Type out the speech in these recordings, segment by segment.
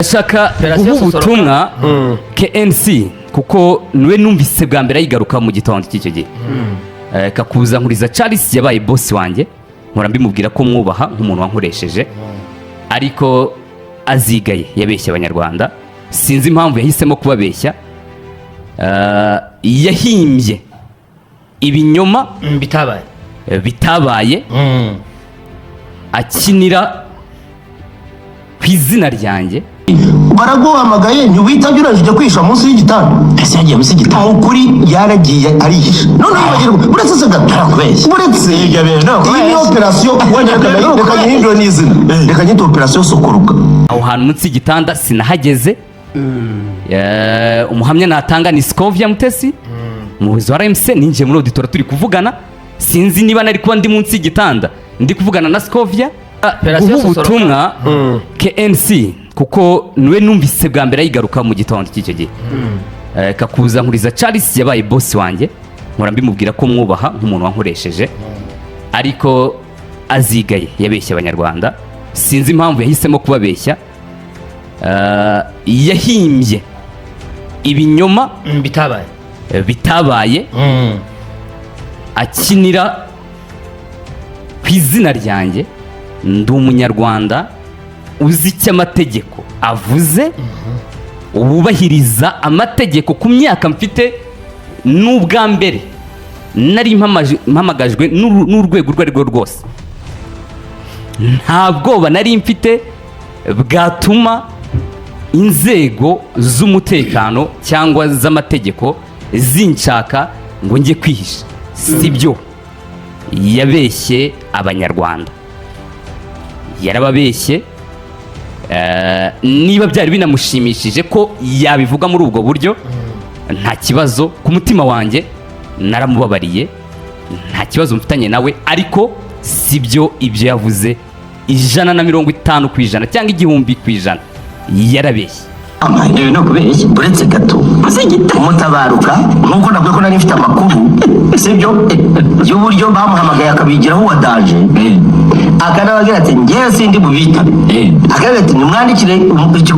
Shaka ubutumwa KNC kuko niwe numvise bwa mbere yigaruka mu gitondo cy'icyo gihe kakuza nkuriza Charles yabaye boss wanjye nkora mbimubwira ko mwubaha nk'umuntu wankoresheje ariko azigaye yabeshya abanyarwanda sinzi impamvu yahisemo kubabeshya yahimbye ibinyoma bitabaye akinira ku izina ryanjye baraguhamagaye ntiwitabye urangije kwisha munsi y'igitanda ese yagiye munsi y'igitanda ukuri yaragiye arihisha none yibagirwa uretse se gatakubeshya uretse iyi operation reka nyihindure n'izina reka nyite operation sokoruka aho hantu munsi y'igitanda sinahageze umuhamya natanga ni Scovia Mutesi muhizo wa RMC ninje muri auditora turi kuvugana sinzi niba nari kuba ndi munsi y'igitanda ndi kuvugana na Scovia ubutumwa KNC kuko niwe numvise bwa mbere yigaruka mu gitondo cy'icyo gihe kakuza nkuriza Charles yabaye boss wanjye nkora mbimubwira ko mwubaha nk'umuntu wankoresheje ariko azigaye yabeshya abanyarwanda sinzi impamvu yahisemo kubabeshya yahimbye ibinyoma bitabaye akinira ku izina ryanjye ndi umunyarwanda uzi icyo amategeko avuze ububahiriza amategeko ku myaka mfite n'ubwa mbere nari mpamagajwe n'urwego urwo ari rwo rwose nta bwoba nari mfite bwatuma inzego z'umutekano cyangwa z'amategeko zinshaka ngo njye kwihisha sibyo yabeshye abanyarwanda yarababeshye niba byari binamushimishije ko yabivuga muri ubwo buryo nta kibazo ku mutima wanjye naramubabariye nta kibazo mfitanye nawe ariko sibyo ibyo yavuze 150% cyangwa 1000% yarabeshye ibi no kubeshya uretse gato muzigita umutabaruka nkuko nabwo ko nari mfite amakuru sibyo y'uburyo bamuhamagaye akabigiraho wadaje akanabagira ati ngiye sindi bubitabe akagira ati nimwandikire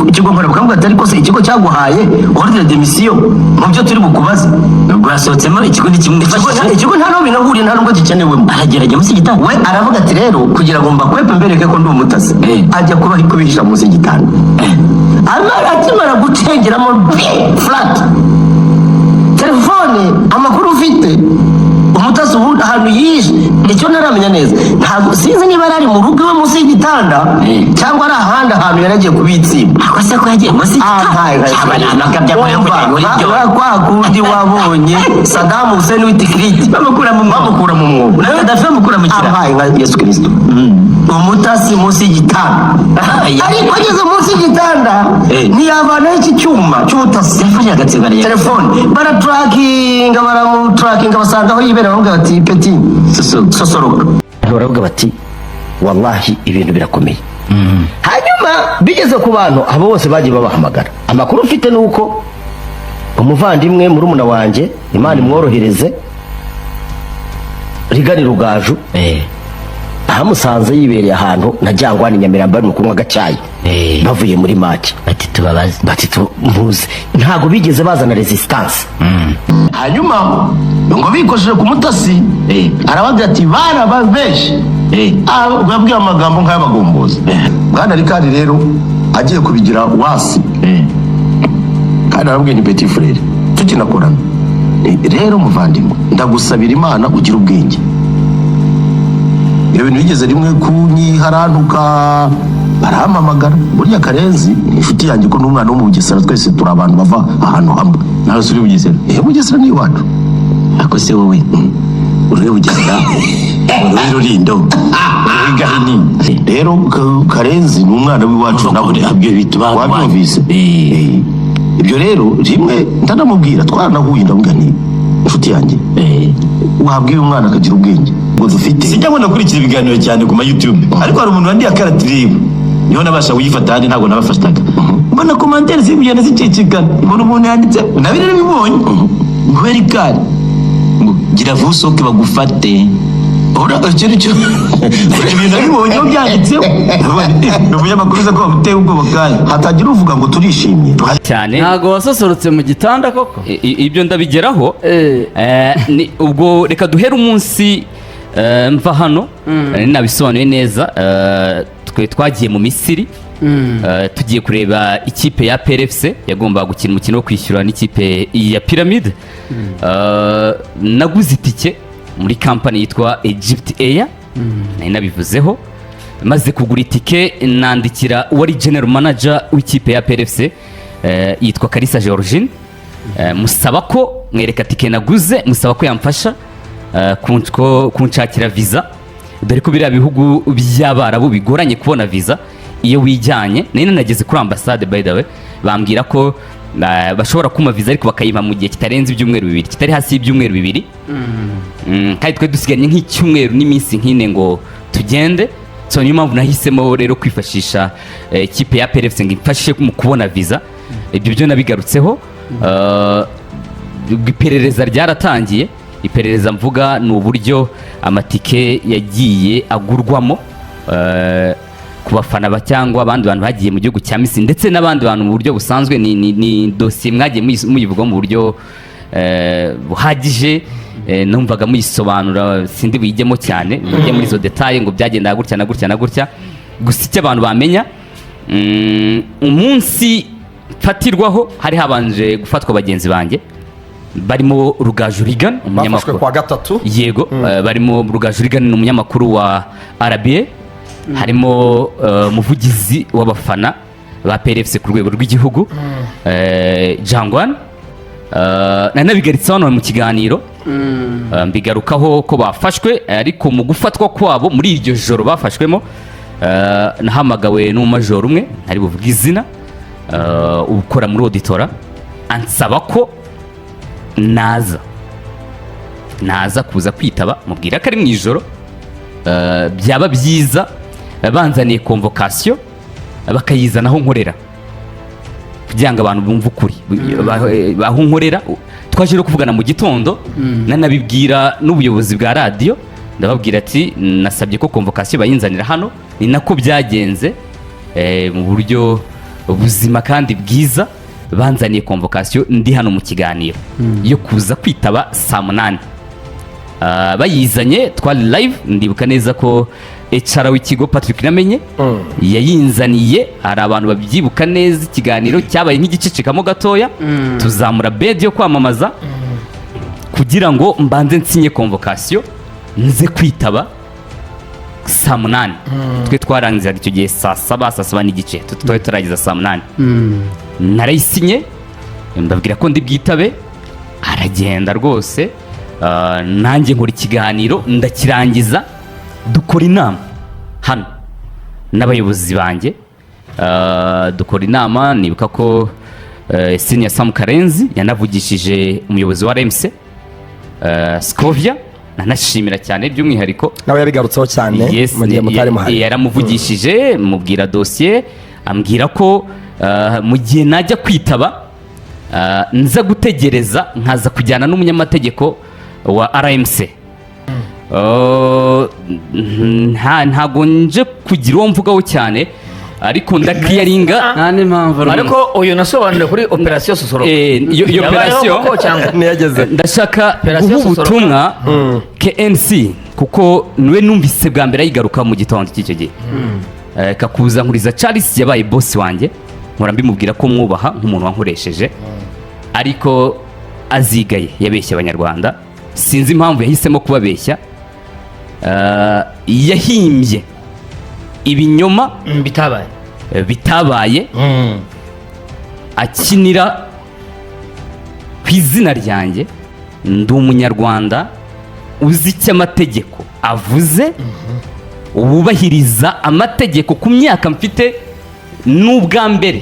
ikigo nkora bakavuga ati ariko se ikigo cyaguhaye ordre de mission mu byo turi bukubaze rwasohotsemo ikigo ni kimwe ikigo nta no binahuriye nta nubwo gikenewemo aragerage munsi y'igitanda we aravuga ati rero kugira ngo mbakwepe mbereke ko ndi umutasi ajya kuba ari kubisha munsi y'igitanda akimara gucengeramo flat telefone amakuru ufite umutasi ubu ahantu yishe icyo naramenya neza ntabwo sinzi niba ari mu rugo iwe munsi y'igitanda cyangwa ari ahandi ahantu yaragiye kubitsimba akose ko yagiye munsi y'igitanda kwa kundi wabonye Saddam Hussein w'itikiriti bamukura mu mwobo nawe Gaddafi bamukura mu kirahaye nka Yesu Kristo umutasi munsi y'igitanda ariko ageze munsi y'igitanda ntiyavanaho iki cyuma cy'ubutasi yafashe agatsima telefone baramutrakinga basanga aho yibera bavuga bati peti sosoroka baravuga bati wallahi ibintu birakomeye hanyuma bigeze ku bantu abo bose bagiye babahamagara amakuru ufite nuko umuvandimwe muri umuna wanjye Imana imworohereze Rigani Rugaju ahamusanze yibereye ahantu na Jangwani Nyamirambo ari mu kunywa gacyayi bavuye muri match bati tubabaze bati tumuze ntago bigeze bazana resistance hanyuma ngo bikojeje ku mutasi arabagira ati bana babesh babwiye amagambo nk'ayabagomboza bwana Rikari rero agiye kubigira wasi kandi arabwiye ni petit frère tukinakorana rero muvandimwe ndagusabira Imana ugira ubwenge ibintu bigeze rimwe kunyiharantuka barahamamagara burya karenzi inshuti yanjye ko n'umwana wo mu Bugesera twese turi abantu bava ahantu hamwe nawe suri Bugesera Bugesera ni iwacu ako se wowe uri Bugesera uri Rulindo uri Gahini rero karenzi ni umwana w'iwacu nawe abwiye bituma wabyumvise ibyo rero rimwe ndanamubwira twaranahuye ndavuga nti inshuti yanjye wabwiye umwana akagira ubwenge ngo dufite sijya mbona kurikira ibiganiro cyane ku YouTube ariko hari umuntu wandi akaratiribu niho nabasha kuyifata handi ntabwo nabafashtaga mbona commentaire zibigenda zicicikana umuntu yanditse nabire bibonye ngo Rikari ngo gira vusoke bagufate ora akiri cyo ibintu abibonye byanditseho ni umunyamakuru uza ko bamuteye ubwoba kandi hatagira uvuga ngo turishimye cyane. ntago wasosorotse mu gitanda koko. Ibyo ndabigeraho. Ubwo reka duhere umunsi mva hano nabisobanuye neza. Twagiye mu Misiri tugiye kureba ikipe ya PRFC yagombaga gukina umukino wo kwishyura n'ikipe ya Pyramid. Naguze itike muri kampani yitwa Egypt Air, nari nabivuzeho. Maze kugura itike nandikira uwari general manager w'ikipe ya PRFC yitwa Kalisa Georgine, musaba ko mwereka tike naguze, musaba ko yamfasha kunshakira visa, dore ko biriya bihugu by'Abarabu bigoranye kubona visa iyo wijyanye. nari nageze kuri ambassade by the way, bambwira ko bashobora kuma visa ariko bakayima mu gihe kitarenze ibyumweru bibiri, kitari hasi y'ibyumweru bibiri. Kandi twe dusiganye nk'icyumweru n'iminsi nk'ine ngo tugende. So niyo mpamvu nahisemo rero kwifashisha ikipe ya PRFC ngo imfashe mu kubona visa. Ibyo byo nabigarutseho. Iperereza ryaratangiye. Iperereza mvuga ni uburyo amatike yagiye agurwamo ku bafana cyangwa abandi bantu bagiye mu gihugu cya Misiri ndetse n'abandi bantu mu buryo busanzwe. Ni dosiye mwagiye muyivuga mu buryo buhagije. Numvaga muyisobanura, sindi buyijyemo cyane, mujye muri izo detaye ngo byagenda gutya na gutya na gutya. Gusa icyo abantu bamenya, umunsi fatirwaho hari habanje gufatwa bagenzi banjye, barimo Rugaju Rigan, umunyamakuru kwa gatatu. Yego, barimo Rugaju Rigan, ni umunyamakuru wa RBA. Harimo umuvugizi w'abafana ba PRFC ku rwego rw'igihugu, Jangwan. Nabigaritse hano mu kiganiro, mbigarukaho ko bafashwe, ariko mu gufatwa kwabo muri iryo joro bafashwemo, nahamagawe n'umumajoro umwe ntari buvuga izina, ukora muri auditora, ansaba ko naza kuza kwitaba, mubwira ko ari mu ijoro, byaba byiza banzaniye convocation bakayizana aho nkorera kugira ngo abantu bumve ukuri aho nkorera. Twaje no kuvugana mu gitondo, nanabibwira n'ubuyobozi bwa radio, ndababwira ati nasabye ko convocation bayinzanira hano. Ni nako byagenze mu buryo buzima kandi bwiza. Banzaniye convocation ndi hano mu kiganiro yo kuza kwitaba saa 8. Bayizanye twari live, ndibuka neza ko HR w'ikigo Patrick namenye yayinzaniye. Hari abantu babyibuka neza, ikiganiro cyabaye nk'igicecekamo gatoya, tuzamura bed yo kwamamaza kugira ngo mbanze nsinye convocation nze kwitaba saa 8. Twe twarangiza icyo gihe saa 7 n'igice, tutwaye turagiza saa 8. Narayisinye, mbabwira ko ndi bwitabe, aragenda rwose. Nanjye nkora ikiganiro ndakirangiza, dukora inama hano n'abayobozi banjye. Dukora inama, nibuka ko senior Sam Karenzi yanavugishije umuyobozi wa RMC Scovia, nanashimira cyane by'umwihariko nawe yabigarutseho cyane mu gihe mutari muhari. Yaramuvugishije, mubwira dossier, ambwira ko mu gihe najya kwitaba nza gutegereza nkaza kujyana n'umunyamategeko wa RMC. Ntago nje kugira uwo mvugaho cyane, ariko ndakliyaringa nta n'impamvu. Ariko uyu nasobanuriye kuri operation Sosoro. Iyo operation niyageze. Ndashaka guha ubutumwa KNC kuko niwe numvise bwa mbere yigaruka mu gitondo cy'icyo gihe. Kakuza nkuriza Charles yabaye boss wanjye, nkora mbimubwira ko mwubaha nk'umuntu wankoresheje, ariko azigaye yabeshya abanyarwanda. Sinzi impamvu yahisemo kubabeshya. Yahimbye ibinyoma bitabaye, akinira ku izina ryanjye. Ndi umunyarwanda uzi icyo amategeko avuze, wubahiriza amategeko ku myaka mfite. N'ubwa mbere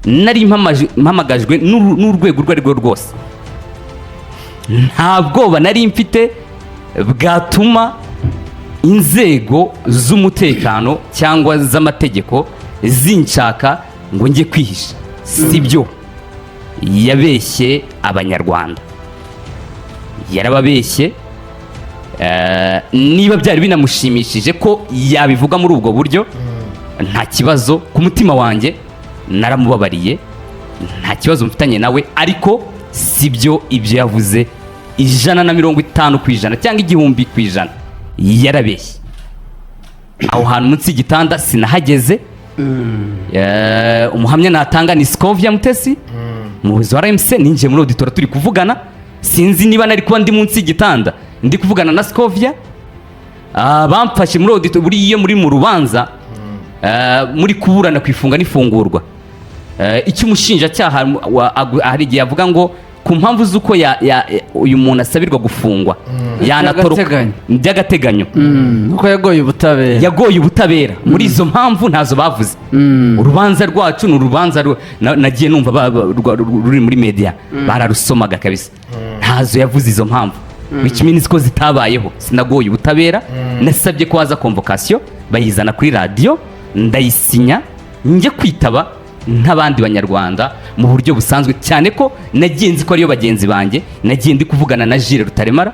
nari mpamagajwe n'urwego urwo ari rwo rwose, nta bwoba nari mfite bwatuma inzego z'umutekano cyangwa z'amategeko zinshaka ngo njye kwihisha. Sibyo, yabeshye abanyarwanda, yarababeshye. niba byari binamushimishije ko yabivuga muri ubwo buryo nta kibazo, ku mutima wanjye naramubabariye, nta kibazo mfitanye nawe, ariko sibyo ibyo yavuze 150% cyangwa 1000%, yarabeshye. aho hantu munsi y'igitanda sinahageze. Umuhamya natanga ni Scovia Mutesi, umuyobozi wa RMC, ninjiye muri auditora turi kuvugana, sinzi niba nari kuba ndi munsi y'igitanda ndi kuvugana na Scovia. Bamfashe muri auditora buriye muri mu rubanza, muri kuburana kwifunga n'ifungurwa. Icyo umushinjacyaha hari igihe avuga ngo ku mpamvu z'uko uyu muntu asabirwa gufungwa yanatoroka by'agateganyo, uko yagoye ubutabera muri izo mpamvu ntazo bavuze. Urubanza rwacu ni urubanza nagiye numva ruri muri media bararusomaga kabisa, ntazo yavuze izo mpamvu, which means ko zitabayeho. Sinagoye ubutabera, nasabye ko haza convocation bayizana kuri radio, ndayisinya njye kwitaba nk'abandi banyarwanda mu buryo busanzwe, cyane ko nagiye nzi ko ariyo bagenzi banjye. Nagiye ndi kuvugana na Jules Rutaremara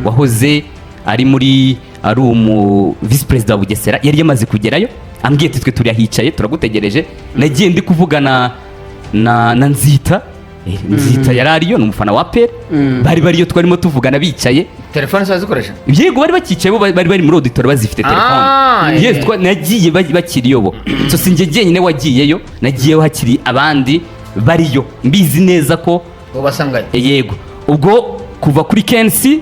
wahoze ari vice president wa Bugesera, yari yamaze kugerayo, ambwiye twe turi ahicaye turagutegereje. Nagiye ndi kuvugana na Nzita yarariyo, ni umufana wa PER, bariyo twarimo tuvugana bicaye. Telefone zazikoresha yego, bari bakicaye, bari muri auditor bazifite telefone. Yes, nagiye bakiriyo bo, so sinjye jyenyine wagiyeyo, nagiyeyo hakiri abandi bariyo, mbizi neza ko ubasanganye. Yego, ubwo kuva kuri Kensi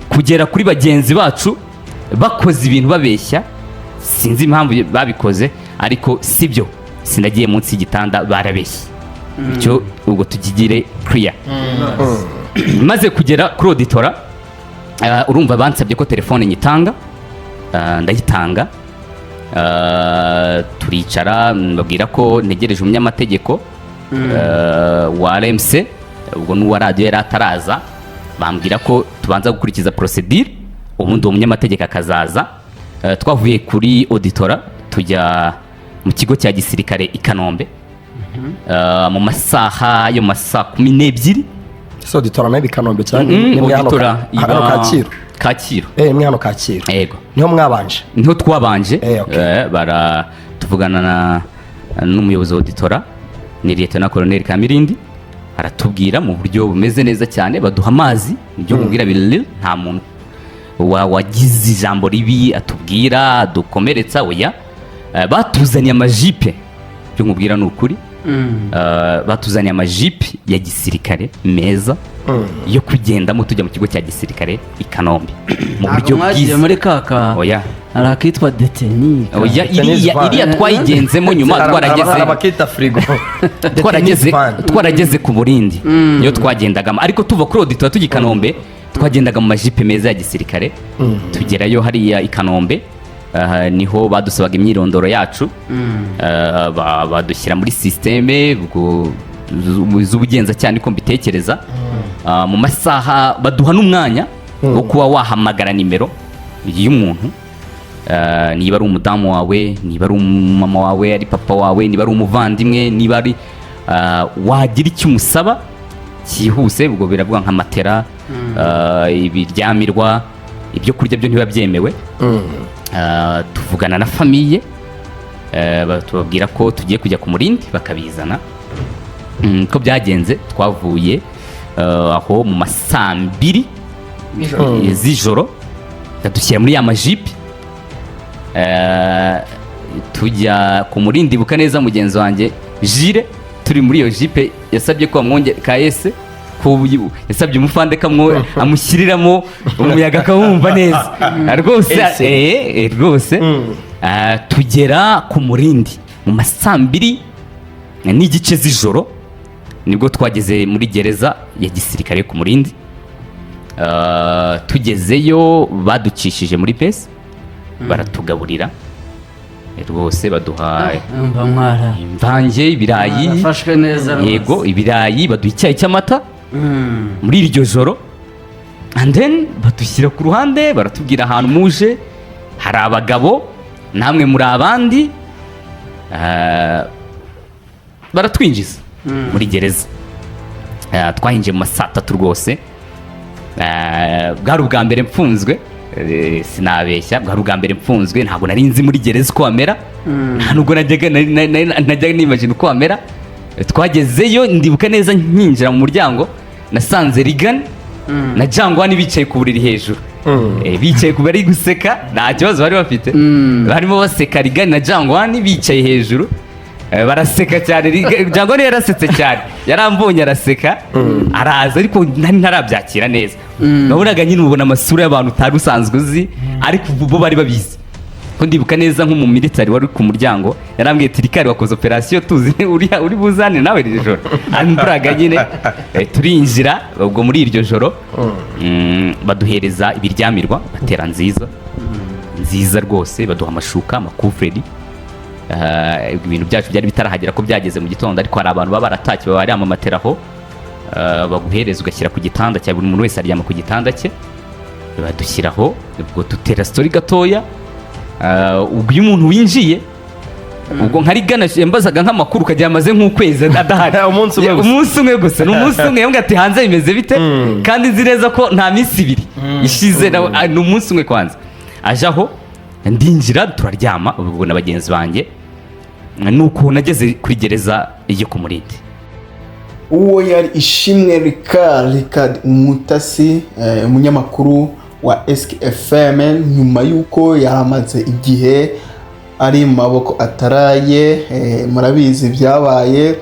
kugera kuri bagenzi bacu bakoze ibintu babeshya, sinzi impamvu babikoze, ariko sibyo, sinagiye munsi y'igitanda, barabeshye. Icyo ubwo tugigire clear. Maze kugera kuri auditora, urumva bansabye ko telefone nyitanga, ndayitanga. Turicara, mbabwira ko ntegereje umunyamategeko wa RMC, ubwo n'uwa radio yari ataraza. Bambwira ko tubanza gukurikiza procedure, ubundi uwo munyamategeko akazaza. Twavuye kuri auditora tujya mu kigo cya gisirikare i Kanombe, mu masaha yo masaa 12. So ditora nabi Kanombe cyane nimwe hano Kacyiru. Nimwe hano Kacyiru. Yego, niho mwabanje. Niho twabanje. Okay. Tuvugana n'umuyobozi wa auditora ni Lieutenant Colonel Kamirindi, aratubwira mu buryo bumeze neza cyane, baduha amazi, ibyo mubwira biri, nta muntu wagize ijambo ribi atubwira dukomeretsa. Oya, batuzaniye amajipe, byo mubwira ni ukuri. Batuzaniye amajipe ya gisirikare meza yo kugendamo tujya mu kigo cya gisirikare i Kanombe mu buryo bwiza. Muri kaka oya, arakitwa deteni. Oya, iriya twayigenzemo nyuma, twarageze ku Burindi yo twagendagamo, ariko tuva kuri auditora tujya i Kanombe twagendaga mu majipe meza ya gisirikare. Tugerayo hariya i Kanombe, niho badusabaga imyirondoro yacu, badushyira muri systeme z'ubugenzacyaha, niko mbitekereza. Mu masaha baduha n'umwanya wo kuba wahamagara nimero y'umuntu, niba ari umudamu wawe, niba ari umama wawe, ari papa wawe, niba ari umuvandimwe, niba ari wagira icyo umusaba cyihuse. Ubwo biravuga nka matera, ibiryamirwa, ibyo kurya byo ntiba byemewe. Tuvugana na famiye, tubabwira ko tugiye kujya ku Murindi bakabizana. Ko byagenze, twavuye aho mu masaa 2 z'ijoro, dushyira muri ya majipe, tujya ku Murindi. Buka neza mugenzi wanjye Jire, turi muri iyo jipe, yasabye ko amwonge KS, yasabye umufande kamwe amushyiriramo umuyaga akawumva neza rwose. Tugera ku Murindi mu masaa 2 n'igice z'ijoro, nibwo twageze muri gereza ya gisirikare ku Murindi. Tugezeyo baducishije muri pesi, baratugaburira rwose, baduha imvange, ibirayi. Yego, ibirayi, baduha icyayi cy'amata muri iryo joro. And then badushyira ku ruhande, baratubwira ahantu muje hari abagabo, namwe muri abandi. Baratwinjiza muri gereza. Twahinjiye mu masaa 3 rwose. Bwari ubwa mbere mfunzwe, sinabeshya bwa rugambere mfunzwe ntabwo nari nzi muri gereza uko amera nta nubwo najyaga nimagine uko amera twagezeyo ndibuka neza nkinjira mu muryango nasanze Regan na Jangwani bicaye ku buriri hejuru bicaye ku bari guseka nta kibazo bari bafite barimo baseka Regan na Jangwani bicaye hejuru baraseka cyane Jangwani yarasetse cyane yarambonye araseka araza ariko ntarabyakira neza nabonaga nyine ubona amasura y'abantu utari usanzwe uzi ariko bo bari babizi ko ndibuka neza nko mu military wari ku muryango yarambwiye tirikari wakoze operation tuzi uri buzane nawe iri joro anduraga nyine turinjira ubwo muri iryo joro baduhereza ibiryamirwa batera nziza rwose baduha amashuka amakufredi ibintu byacu byari bitarahagera ko byageze mu gitondo ariko hari abantu baba barataki baba bari amamateraho baguhereza ugashyira ku gitanda cya buri muntu wese aryama ku gitanda cye badushyiraho ubwo tutera story gatoya ubwo iyo umuntu winjiye ubwo nkari gana yambazaga nk'amakuru kagiye amaze nk'ukwezi adahari umunsi umwe gusa ni umunsi umwe yambwiye ati hanze bimeze bite kandi nzi neza ko nta minsi ibiri ishize ni umunsi umwe kwanza aje aho ndinjira turaryama ubwo na bagenzi banjye nuko nageze kuri gereza iyo ku Murindi. Uwo yari Ishimwe Ricard Umutasi umunyamakuru wa SKFM nyuma yuko yaramaze igihe ari mu maboko ataraye murabizi byabaye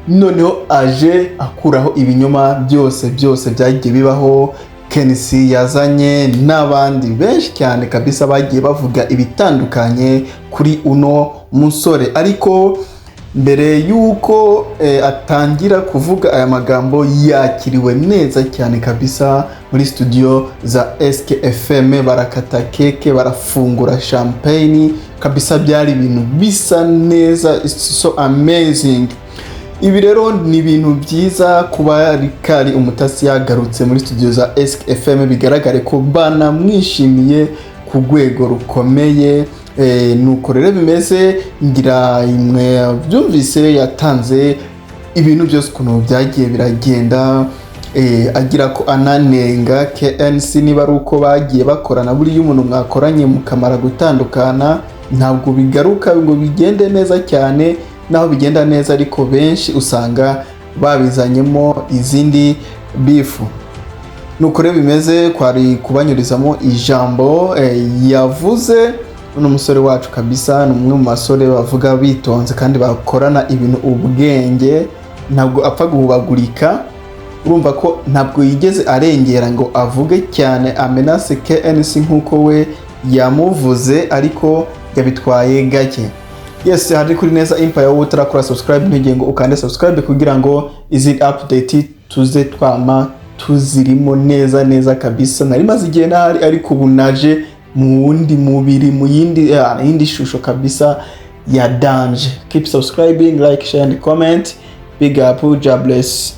noneho aje akuraho ibinyoma byose byagiye bibaho. Kenisi yazanye n'abandi benshi cyane kabisa bagiye bavuga ibitandukanye kuri uno musore ariko mbere yuko atangira kuvuga aya magambo yakiriwe neza cyane kabisa muri studio za SKFM barakata keke barafungura champagne kabisa byari ibintu bisa neza it's so amazing. Ibi rero ni ibintu byiza kuba Ricard Umutasi yagarutse muri studio za SKFM bigaragare ko banamwishimiye ku rwego rukomeye nuko rero bimeze ngira imwe byumvise yatanze ibintu byose ukuntu byagiye biragenda agira ko ananenga KNC niba ari uko bagiye bakorana buri y'umuntu mwakoranye mukamara gutandukana ntabwo bigaruka ngo bigende neza cyane naho bigenda neza ariko benshi usanga babizanyemo izindi bifu nuko rero bimeze kwari kubanyurizamo ijambo yavuze uno musore wacu kabisa ni umwe mu basore bavuga bitonze kandi bakorana ibintu ubwenge ntabwo apfa guhubagurika urumva ko ntabwo yigeze arengera ngo avuge cyane amenase KNC nkuko we yamuvuze ariko yabitwaye gake. Yes, hari kuri Neza Empire wowe utarakora subscribe ntege ngo ukande subscribe kugira ngo izi update tuze twama tuzirimo neza kabisa. Nari maze igihe nahari ariko ubu naje mu wundi mubiri mu yindi shusho kabisa ya danger. Keep subscribing, like, share and comment. Big up, God bless.